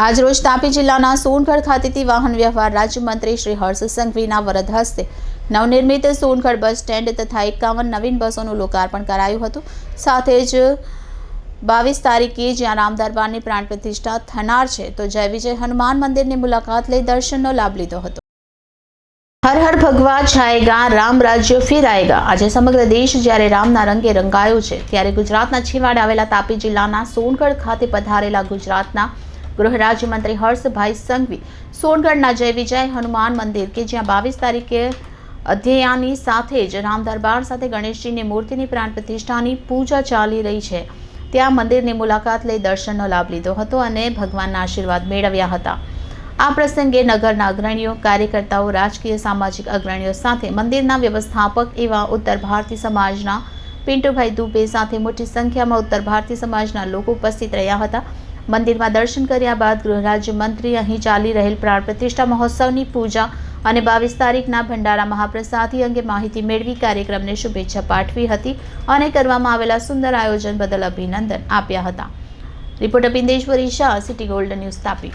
આજરોજ તાપી જિલ્લાના સોનગઢ ખાતેથી વાહન વ્યવહાર રાજ્યમંત્રી શ્રી હર્ષ સંઘવીના વરદ હસ્તે નવનિર્મિત સોનગઢ બસ સ્ટેન્ડ તથા 51 નવીન બસોનું લોકાર્પણ કરાયું હતું। સાથે જ 22 તારીખે જ્યાં રામ દરબારની પ્રાણ પ્રતિષ્ઠા થનાર છે તો જય વિજય હનુમાન મંદિરની મુલાકાત લઈ દર્શનનો લાભ લીધો હતો। હર હર ભગવા છાયેગા રામ રાજ્ય ફિર આયેગા। આજે સમગ્ર દેશ જ્યારે રામના રંગે રંગાયો છે ત્યારે ગુજરાતના છેવાડે આવેલા તાપી જિલ્લાના સોનગઢ ખાતે પધારેલા ગુજરાતના ગૃહ રાજ્યમંત્રી હર્ષભાઈ સંઘવી સોનગઢના જય વિજય હનુમાન મંદિર કે જ્યાં 22 તારીખે અધ્યયની સાથે જ રામ દરબાર સાથે ગણેશજીની મૂર્તિની પ્રાણ પ્રતિષ્ઠાની પૂજા ચાલી રહી છે ત્યાં મંદિરની મુલાકાત લઈ દર્શનનો લાભ લીધો હતો અને ભગવાનના આશીર્વાદ મેળવ્યા હતા। આ પ્રસંગે નગરના અગ્રણીઓ, કાર્યકર્તાઓ, રાજકીય સામાજિક અગ્રણીઓ સાથે મંદિરના વ્યવસ્થાપક એવા ઉત્તર ભારતીય સમાજના પિન્ટુભાઈ દુબે સાથે મોટી સંખ્યામાં ઉત્તર ભારતીય સમાજના લોકો ઉપસ્થિત રહ્યા હતા। મંદિરમાં દર્શન કર્યા બાદ ગૃહ રાજ્યમંત્રી અહીં ચાલી રહેલ પ્રાણ પ્રતિષ્ઠા મહોત્સવની પૂજા અને 22 તારીખના ભંડારા મહાપ્રસાદી અંગે માહિતી મેળવી કાર્યક્રમને શુભેચ્છા પાઠવી હતી અને કરવામાં આવેલા સુંદર આયોજન બદલ અભિનંદન આપ્યા હતા। Reporter Pindeshwari Shah, city gold news, Tapi.